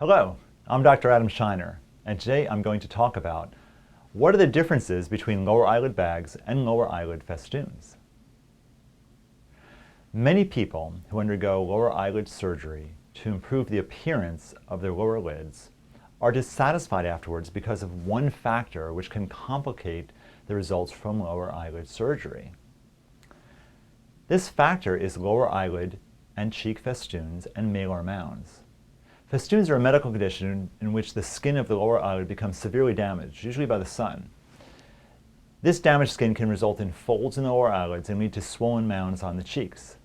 Hello, I'm Dr. Adam Scheiner, and today I'm going to talk about what are the differences between lower eyelid bags and lower eyelid festoons. Many people who undergo lower eyelid surgery to improve the appearance of their lower lids are dissatisfied afterwards because of one factor which can complicate the results from lower eyelid surgery. This factor is lower eyelid and cheek festoons and malar mounds. Festoons are a medical condition in which the skin of the lower eyelid becomes severely damaged, usually by the sun. This damaged skin can result in folds in the lower eyelids and lead to swollen mounds on the cheeks.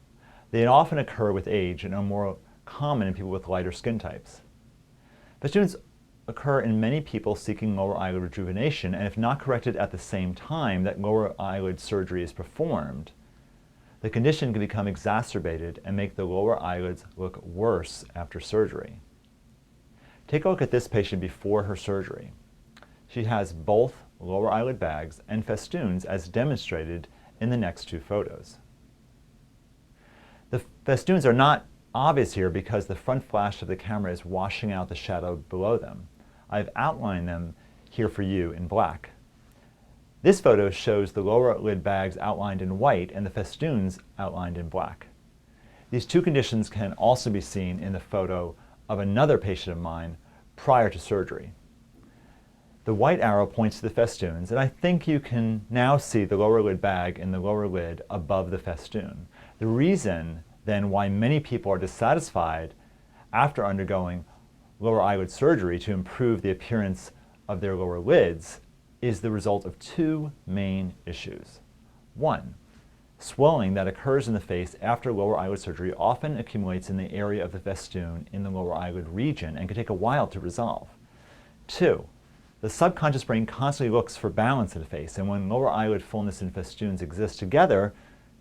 They often occur with age and are more common in people with lighter skin types. Festoons occur in many people seeking lower eyelid rejuvenation, and if not corrected at the same time that lower eyelid surgery is performed, the condition can become exacerbated and make the lower eyelids look worse after surgery. Take a look at this patient before her surgery. She has both lower eyelid bags and festoons as demonstrated in the next two photos. The festoons are not obvious here because the front flash of the camera is washing out the shadow below them. I've outlined them here for you in black. This photo shows the lower lid bags outlined in white and the festoons outlined in black. These two conditions can also be seen in the photo of another patient of mine prior to surgery. The white arrow points to the festoons, and I think you can now see the lower lid bag and the lower lid above the festoon. The reason then why many people are dissatisfied after undergoing lower eyelid surgery to improve the appearance of their lower lids is the result of two main issues. One, swelling that occurs in the face after lower eyelid surgery often accumulates in the area of the festoon in the lower eyelid region and can take a while to resolve. Two, the subconscious brain constantly looks for balance in the face, and when lower eyelid fullness and festoons exist together,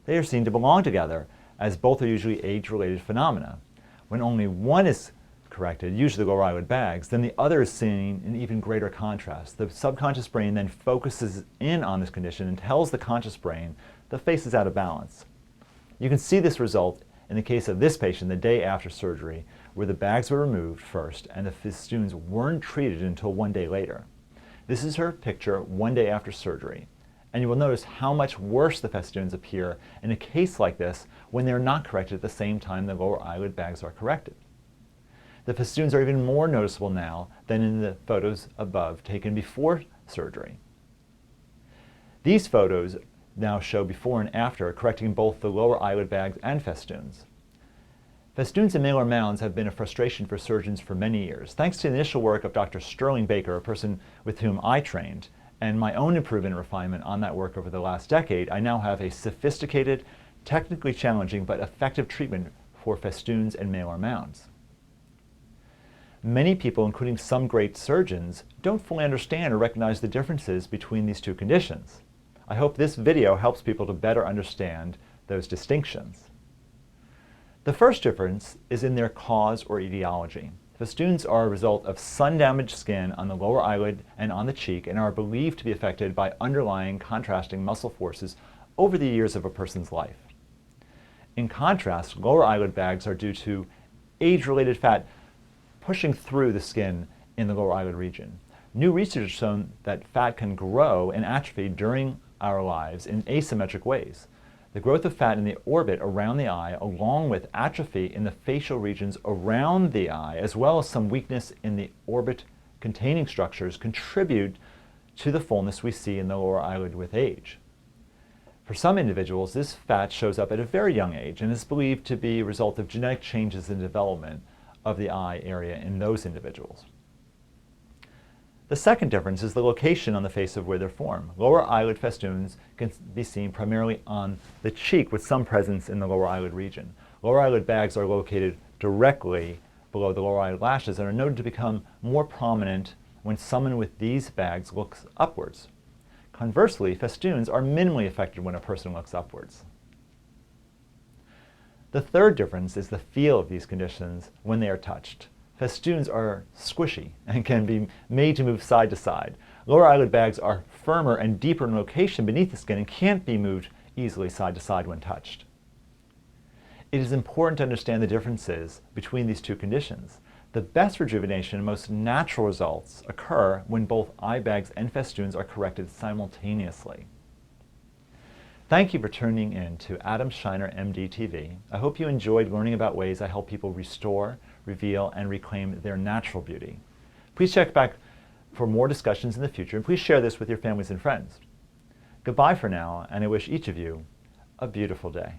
they are seen to belong together, as both are usually age-related phenomena. When only one is corrected, usually the lower eyelid bags, then the other is seen in even greater contrast. The subconscious brain then focuses in on this condition and tells the conscious brain the face is out of balance. You can see this result in the case of this patient the day after surgery, where the bags were removed first and the festoons weren't treated until 1 day later. This is her picture 1 day after surgery, and you will notice how much worse the festoons appear in a case like this when they are not corrected at the same time the lower eyelid bags are corrected. The festoons are even more noticeable now than in the photos above taken before surgery. These photos now show before and after correcting both the lower eyelid bags and festoons. Festoons and malar mounds have been a frustration for surgeons for many years. Thanks to the initial work of Dr. Sterling Baker, a person with whom I trained, and my own improvement and refinement on that work over the last decade, I now have a sophisticated, technically challenging, but effective treatment for festoons and malar mounds. Many people, including some great surgeons, don't fully understand or recognize the differences between these two conditions. I hope this video helps people to better understand those distinctions. The first difference is in their cause or etiology. Festoons are a result of sun-damaged skin on the lower eyelid and on the cheek and are believed to be affected by underlying contrasting muscle forces over the years of a person's life. In contrast, lower eyelid bags are due to age-related fat pushing through the skin in the lower eyelid region. New research has shown that fat can grow and atrophy during our lives in asymmetric ways. The growth of fat in the orbit around the eye, along with atrophy in the facial regions around the eye, as well as some weakness in the orbit containing structures, contribute to the fullness we see in the lower eyelid with age. For some individuals, this fat shows up at a very young age and is believed to be a result of genetic changes in development of the eye area in those individuals. The second difference is the location on the face of where they're formed. Lower eyelid festoons can be seen primarily on the cheek with some presence in the lower eyelid region. Lower eyelid bags are located directly below the lower eyelid lashes and are noted to become more prominent when someone with these bags looks upwards. Conversely, festoons are minimally affected when a person looks upwards. The third difference is the feel of these conditions when they are touched. Festoons are squishy and can be made to move side to side. Lower eyelid bags are firmer and deeper in location beneath the skin and can't be moved easily side to side when touched. It is important to understand the differences between these two conditions. The best rejuvenation and most natural results occur when both eye bags and festoons are corrected simultaneously. Thank you for tuning in to Adam Scheiner MD TV. I hope you enjoyed learning about ways I help people restore, reveal, and reclaim their natural beauty. Please check back for more discussions in the future, and please share this with your families and friends. Goodbye for now, and I wish each of you a beautiful day.